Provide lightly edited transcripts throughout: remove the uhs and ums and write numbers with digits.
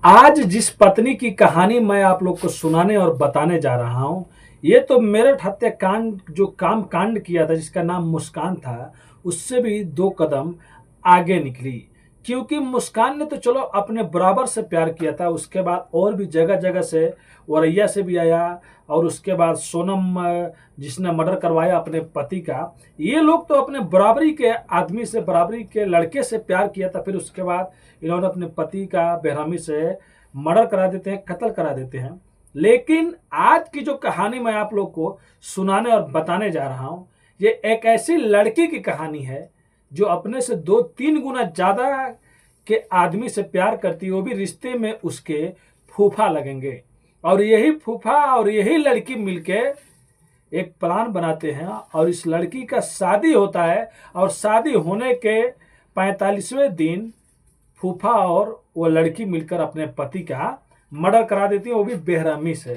आज जिस पत्नी की कहानी मैं आप लोग को सुनाने और बताने जा रहा हूँ, ये तो मेरठ हत्याकांड जो काम कांड किया था जिसका नाम मुस्कान था, उससे भी 2 कदम आगे निकली। क्योंकि मुस्कान ने तो चलो अपने बराबर से प्यार किया था, उसके बाद और भी जगह-जगह से औरैया से भी आया और उसके बाद सोनम जिसने मर्डर करवाया अपने पति का, ये लोग तो अपने बराबरी के आदमी से, बराबरी के लड़के से प्यार किया था। फिर उसके बाद इन्होंने अपने पति का बेरहमी से मर्डर करा देते हैं, कत्ल करा देते हैं। लेकिन आज की जो कहानी मैं आप लोग को सुनाने और बताने जा रहा हूँ, ये एक ऐसी लड़की की कहानी है जो अपने से 2-3 गुना ज़्यादा के आदमी से प्यार करती है, वो भी रिश्ते में उसके फूफा लगेंगे। और यही फूफा और यही लड़की मिलके एक प्लान बनाते हैं और इस लड़की का शादी होता है और शादी होने के 45वें दिन फूफा और वो लड़की मिलकर अपने पति का मर्डर करा देती है, वो भी बेरहमी से।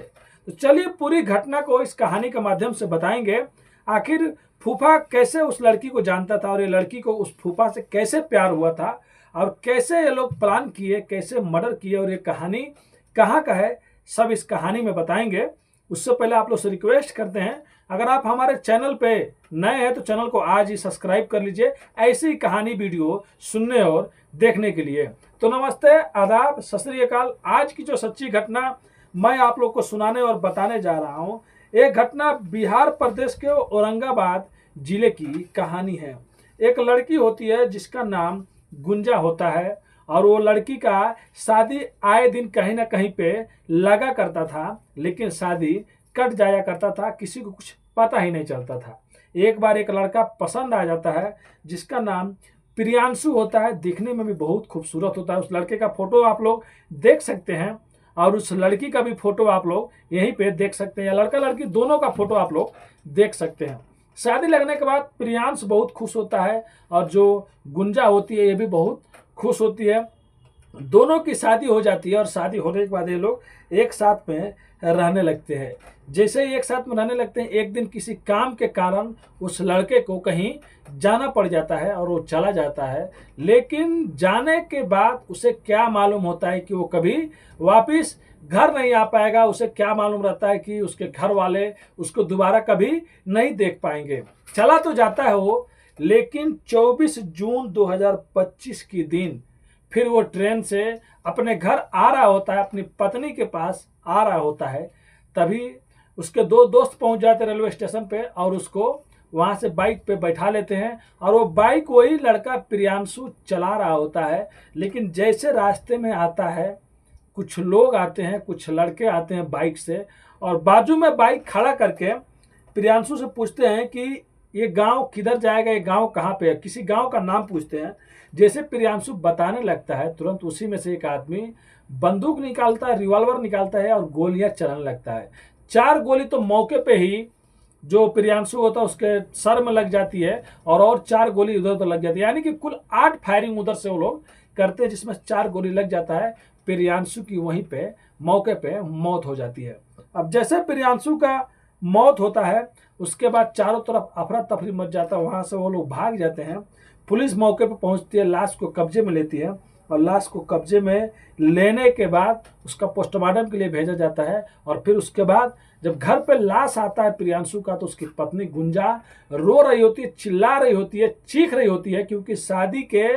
तो चलिए पूरी घटना को इस कहानी के माध्यम से बताएंगे। आखिर फूफा कैसे उस लड़की को जानता था और ये लड़की को उस फूफा से कैसे प्यार हुआ था और कैसे ये लोग प्लान किए, कैसे मर्डर किए और ये कहानी कहाँ का है, सब इस कहानी में बताएंगे। उससे पहले आप लोग से रिक्वेस्ट करते हैं, अगर आप हमारे चैनल पे नए हैं तो चैनल को आज ही सब्सक्राइब कर लीजिए ऐसी ही कहानी वीडियो सुनने और देखने के लिए। तो नमस्ते, आदाब, सत श्री अकाल। आज की जो सच्ची घटना मैं आप लोग को सुनाने और बताने जा रहा हूँ, एक घटना बिहार प्रदेश के औरंगाबाद जिले की कहानी है। एक लड़की होती है जिसका नाम गुंजा होता है और वो लड़की का शादी आए दिन कहीं ना कहीं पे लगा करता था, लेकिन शादी कट जाया करता था, किसी को कुछ पता ही नहीं चलता था। एक बार एक लड़का पसंद आ जाता है जिसका नाम प्रियांशु होता है, दिखने में भी बहुत खूबसूरत होता है। उस लड़के का फोटो आप लोग देख सकते हैं और उस लड़की का भी फोटो आप लोग यहीं पे देख सकते हैं, या लड़का लड़की दोनों का फोटो आप लोग देख सकते हैं। शादी लगने के बाद प्रियांश बहुत खुश होता है और जो गुंजा होती है ये भी बहुत खुश होती है। दोनों की शादी हो जाती है और शादी होने के बाद ये लोग एक साथ में रहने लगते हैं। जैसे ही एक साथ में रहने लगते हैं, एक दिन किसी काम के कारण उस लड़के को कहीं जाना पड़ जाता है और वो चला जाता है। लेकिन जाने के बाद उसे क्या मालूम होता है कि वो कभी वापस घर नहीं आ पाएगा। उसे क्या मालूम रहता है कि उसके घर वाले उसको दोबारा कभी नहीं देख पाएंगे। चला तो जाता है वो, लेकिन 24 जून 2025 की दिन फिर वो ट्रेन से अपने घर आ रहा होता है, अपनी पत्नी के पास आ रहा होता है। तभी उसके 2 दोस्त पहुंच जाते रेलवे स्टेशन पे और उसको वहां से बाइक पे बैठा लेते हैं और वो बाइक वही लड़का प्रियांशु चला रहा होता है। लेकिन जैसे रास्ते में आता है, कुछ लोग आते हैं, कुछ लड़के आते हैं बाइक से और बाजू में बाइक खड़ा करके प्रियांशु से पूछते हैं कि ये गांव किधर जाएगा, ये गांव कहाँ पे है, किसी गांव का नाम पूछते हैं। जैसे प्रियांशु बताने लगता है, तुरंत उसी में से एक आदमी बंदूक निकालता है, रिवॉल्वर निकालता है और गोलियां चलाने लगता है। 4 गोली तो मौके पे ही जो प्रियांशु होता है उसके सर में लग जाती है और 4 गोली उधर उधर लग जाती है। यानी कि कुल 8 फायरिंग उधर से वो लोग करते हैं, जिसमें 4 गोली लग जाता है। प्रियांशु की वहीं पे मौके पे मौत हो जाती है। अब जैसे प्रियांशु का मौत होता है, उसके बाद चारों तरफ अफरा तफरी मच जाता है, वहां से वो लोग भाग जाते हैं। पुलिस मौके पर पहुंचती है, लाश को कब्जे में लेती है और लाश को कब्जे में लेने के बाद उसका पोस्टमार्टम के लिए भेजा जाता है। और फिर उसके बाद जब घर पे लाश आता है प्रियांशु का, तो उसकी पत्नी गुंजा रो रही होती है, चिल्ला रही होती है, चीख रही होती है, क्योंकि शादी के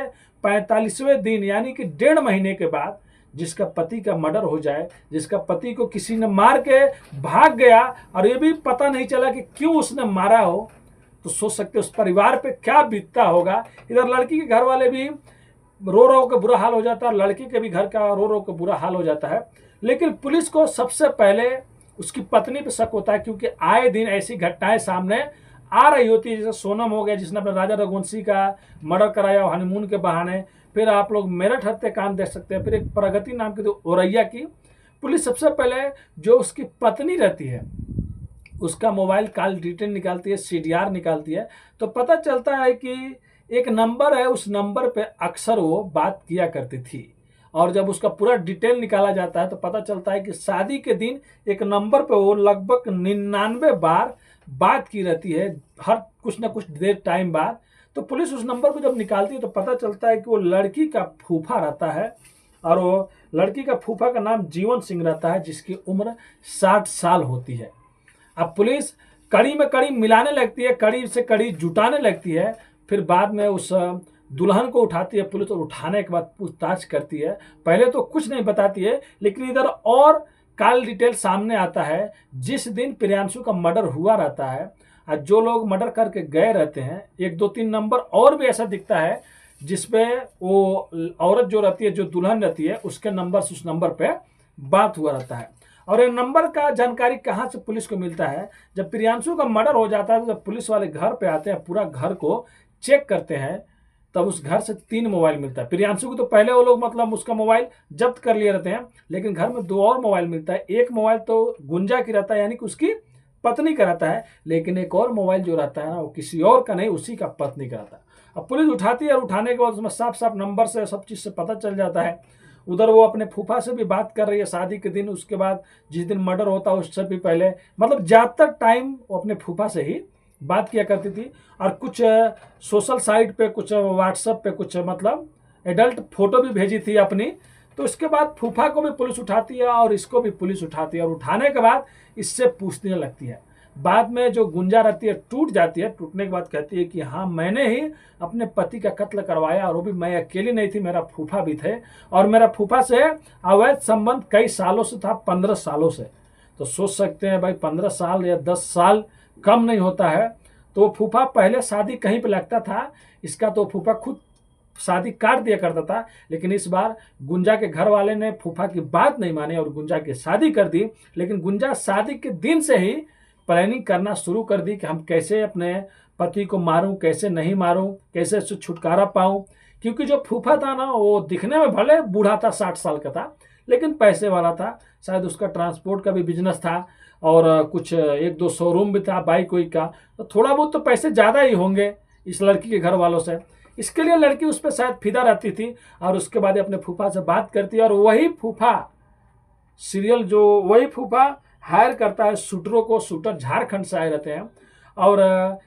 45वें दिन यानी कि 1.5 महीने के बाद जिसका पति का मर्डर हो जाए, जिसका पति को किसी ने मार के भाग गया और ये भी पता नहीं चला कि क्यों उसने मारा हो, तो सोच सकते उस परिवार पे क्या बीतता होगा। इधर लड़की के घर वाले भी रो रो के बुरा हाल हो जाता है, लड़की के भी घर का रो रो के बुरा हाल हो जाता है। लेकिन पुलिस को सबसे पहले उसकी पत्नी पे शक होता है, क्योंकि आए दिन ऐसी घटनाएं सामने आ रही होती है। जैसे सोनम हो गया जिसने अपने राजा रघुवंशी का मर्डर कराया हनीमून के बहाने। फिर आप लोग मेरठ हत्याकांड देख सकते हैं। फिर एक प्रगति नाम की जो औरैया की, पुलिस सबसे पहले जो उसकी पत्नी रहती है उसका मोबाइल कॉल डिटेल निकालती है, सीडीआर निकालती है, तो पता चलता है कि एक नंबर है, उस नंबर पे अक्सर वो बात किया करती थी। और जब उसका पूरा डिटेल निकाला जाता है तो पता चलता है कि शादी के दिन एक नंबर पे वो लगभग 99 बार बात की रहती है, हर कुछ ना कुछ देर टाइम बाद। तो पुलिस उस नंबर को जब निकालती है तो पता चलता है कि वो लड़की का फूफा रहता है और वो लड़की का फूफा का नाम जीवन सिंह रहता है, जिसकी उम्र 60 साल होती है। अब पुलिस कड़ी में कड़ी मिलाने लगती है, कड़ी से कड़ी जुटाने लगती है। फिर बाद में उस दुल्हन को उठाती है पुलिस, और उठाने के बाद पूछताछ करती है। पहले तो कुछ नहीं बताती है, लेकिन इधर और कॉल डिटेल सामने आता है। जिस दिन प्रियांशु का मर्डर हुआ रहता है, और जो लोग मर्डर करके गए रहते हैं, 1 2 3 नंबर और भी ऐसा दिखता है जिसपे वो औरत जो रहती है, जो दुल्हन रहती है, उसके नंबर से उस नंबर पे बात हुआ रहता है। और ये नंबर का जानकारी कहाँ से पुलिस को मिलता है? जब प्रियांशु का मर्डर हो जाता है तो जब पुलिस वाले घर पे आते हैं, पूरा घर को चेक करते हैं, तब उस घर से 3 मोबाइल मिलता है। प्रियांशु को तो पहले वो लोग मतलब उसका मोबाइल जब्त कर लिए रहते हैं, लेकिन घर में 2 और मोबाइल मिलता है। एक मोबाइल तो गुंजा की रहता है, यानी कि उसकी पत्नी का रहता है, लेकिन एक और मोबाइल जो रहता है ना, वो किसी और का नहीं, उसी का पत्नी का रहता है। अब पुलिस उठाती है, और उठाने के बाद उसमें साफ साफ नंबर से सब चीज़ से पता चल जाता है। उधर वो अपने फूफा से भी बात कर रही है शादी के दिन, उसके बाद जिस दिन मर्डर होता है उससे भी पहले, मतलब ज़्यादातर टाइम वो अपने फूफा से ही बात किया करती थी। और कुछ सोशल साइट पे, कुछ व्हाट्सएप पे, कुछ मतलब एडल्ट फोटो भी भेजी थी अपनी। तो इसके बाद फूफा को भी पुलिस उठाती है, और इसको भी पुलिस उठाती है, और उठाने के बाद इससे पूछने लगती है। बाद में जो गुंजा रहती है टूट जाती है। टूटने के बाद कहती है कि हाँ, मैंने ही अपने पति का कत्ल करवाया, और वो भी मैं अकेली नहीं थी, मेरा फूफा भी थे, और मेरा फूफा से अवैध संबंध कई सालों से था, 15 सालों से। तो सोच सकते हैं भाई, 15 साल या 10 साल कम नहीं होता है। तो फूफा पहले शादी कहीं पे लगता था इसका, तो फूफा खुद शादी काट दिया करता था। लेकिन इस बार गुंजा के घर वाले ने फूफा की बात नहीं मानी और गुंजा की शादी कर दी। लेकिन गुंजा शादी के दिन से ही प्लानिंग करना शुरू कर दी कि हम कैसे अपने पति को मारूं, कैसे नहीं मारूं, कैसे उससे छुटकारा पाऊं। क्योंकि जो फूफा था ना, वो दिखने में भले बूढ़ा था, 60 साल का था, लेकिन पैसे वाला था। शायद उसका ट्रांसपोर्ट का भी बिजनेस था, और कुछ 1 2 शोरूम भी था बाइक वाइक का। तो थोड़ा बहुत तो पैसे ज़्यादा ही होंगे इस लड़की के घर वालों से। इसके लिए लड़की उस पर शायद फिदा रहती थी, और उसके बाद अपने फूफा से बात करती है। और वही फूफा हायर करता है शूटरों को। शूटर झारखंड से आए रहते हैं, और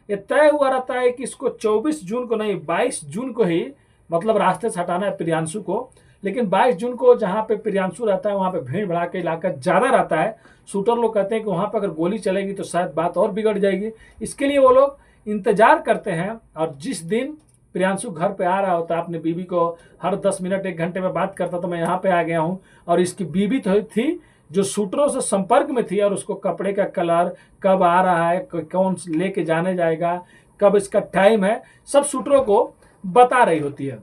ये तय हुआ रहता है कि इसको 24 जून को नहीं, 22 जून को ही मतलब रास्ते से हटाना है प्रियांशु को। लेकिन 22 जून को जहाँ पे प्रियांशु रहता है, वहाँ पे भीड़ भड़ाका इलाका ज़्यादा रहता है। शूटर लोग कहते हैं कि वहाँ पर अगर गोली चलेगी तो शायद बात और बिगड़ जाएगी। इसके लिए वो लोग इंतजार करते हैं। और जिस दिन प्रियांशु घर पे आ रहा होता है, अपनी बीवी को हर 10 मिनट 1 घंटे में बात करता, तो मैं यहाँ पे आ गया हूँ। और इसकी बीवी तो थी जो शूटरों से संपर्क में थी, और उसको कपड़े का कलर, कब आ रहा है, कौन लेके जाने जाएगा, कब इसका टाइम है, सब शूटरों को बता रही होती है।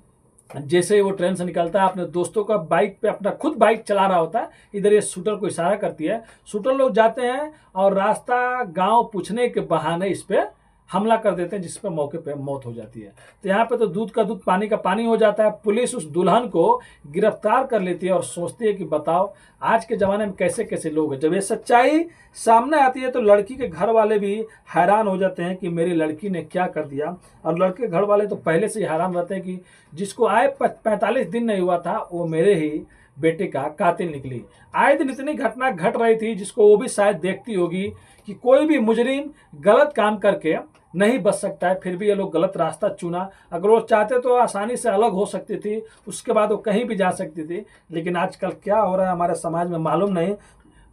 जैसे ही वो ट्रेन से निकलता है, अपने दोस्तों का बाइक पे, अपना खुद बाइक चला रहा होता है, इधर ये शूटर को इशारा करती है। शूटर लोग जाते हैं और रास्ता गांव पूछने के बहाने इस पे हमला कर देते हैं, जिस पर मौके पे मौत हो जाती है। तो यहाँ पे तो दूध का दूध पानी का पानी हो जाता है। पुलिस उस दुल्हन को गिरफ्तार कर लेती है, और सोचती है कि बताओ आज के ज़माने में कैसे कैसे लोग हैं। जब ये सच्चाई सामने आती है तो लड़की के घर वाले भी हैरान हो जाते हैं कि मेरी लड़की ने क्या कर दिया। और लड़के घर वाले तो पहले से ही हैरान रहते हैं कि जिसको आए 45 दिन नहीं हुआ था, वो मेरे ही बेटे का कातिल निकली। आए दिन इतनी घटना घट रही थी, जिसको वो भी शायद देखती होगी कि कोई भी मुजरिम गलत काम करके नहीं बच सकता है। फिर भी ये लोग गलत रास्ता चुना। अगर वो चाहते तो आसानी से अलग हो सकती थी, उसके बाद वो कहीं भी जा सकती थी। लेकिन आजकल क्या हो रहा है हमारे समाज में मालूम नहीं।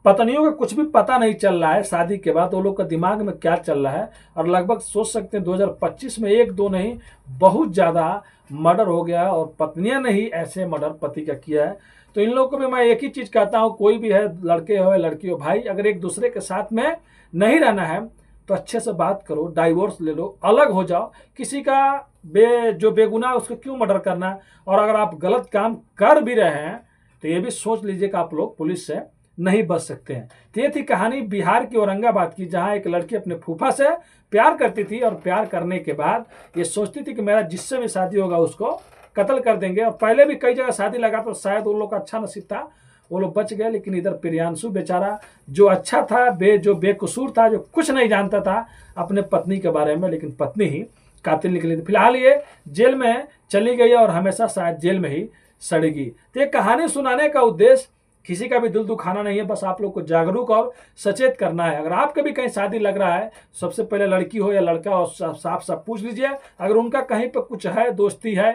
पत्नियों का कुछ भी पता नहीं चल रहा है शादी के बाद, वो लोग का दिमाग में क्या चल रहा है। और लगभग सोच सकते हैं 2025 में 1 2 नहीं, बहुत ज़्यादा मर्डर हो गया, और पत्नियां ने ही ऐसे मर्डर पति का किया है। तो इन लोगों को भी मैं एक ही चीज़ कहता हूँ, कोई भी है, लड़के हो या लड़की हो, भाई अगर एक दूसरे के साथ में नहीं रहना है तो अच्छे से बात करो, डाइवोर्स ले लो, अलग हो जाओ। किसी का जो बेगुनाह उसको क्यों मर्डर करना। और अगर आप गलत काम कर भी रहे हैं तो ये भी सोच लीजिए कि आप लोग पुलिस से नहीं बच सकते हैं। तो ये थी कहानी बिहार की औरंगाबाद की, जहाँ एक लड़की अपने फूफा से प्यार करती थी, और प्यार करने के बाद ये सोचती थी कि मेरा जिससे भी शादी होगा उसको कत्ल कर देंगे। और पहले भी कई जगह शादी लगा, तो शायद उन लोग का अच्छा नसीब था, वो लोग बच गए। लेकिन इधर प्रियांशु बेचारा जो अच्छा था, जो बेकसूर था, जो कुछ नहीं जानता था अपने पत्नी के बारे में, लेकिन पत्नी ही कातिल निकली थी। फिलहाल ये जेल में चली गई और हमेशा शायद जेल में ही सड़ेगी। तो ये कहानी सुनाने का उद्देश्य किसी का भी दिल दुखाना नहीं है, बस आप लोग को जागरूक और सचेत करना है। अगर आपके भी कहीं शादी लग रहा है, सबसे पहले लड़की हो या लड़का हो, साफ साफ पूछ लीजिए। अगर उनका कहीं पर कुछ है, दोस्ती है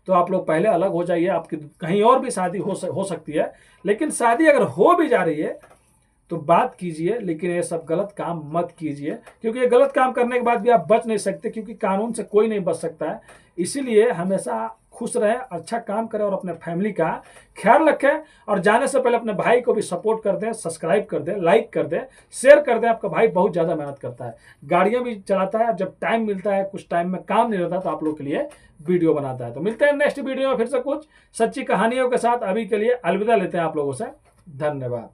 तो आप लोग पहले अलग हो जाइए। आपकी कहीं और भी शादी हो सकती है, लेकिन शादी अगर हो भी जा रही है तो बात कीजिए, लेकिन ये सब गलत काम मत कीजिए, क्योंकि ये गलत काम करने के बाद भी आप बच नहीं सकते, क्योंकि कानून से कोई नहीं बच सकता है। इसीलिए हमेशा खुश रहें, अच्छा काम करें और अपने फैमिली का ख्याल रखें। और जाने से पहले अपने भाई को भी सपोर्ट कर दें, सब्सक्राइब कर दें, लाइक कर दें, शेयर कर दें। आपका भाई बहुत ज़्यादा मेहनत करता है, गाड़ियाँ भी चलाता है, जब टाइम मिलता है, कुछ टाइम में काम नहीं रहता तो आप लोग के लिए वीडियो बनाता है। तो मिलते हैं नेक्स्ट वीडियो में फिर से कुछ सच्ची कहानियों के साथ। अभी के लिए अलविदा लेते हैं आप लोगों से। धन्यवाद।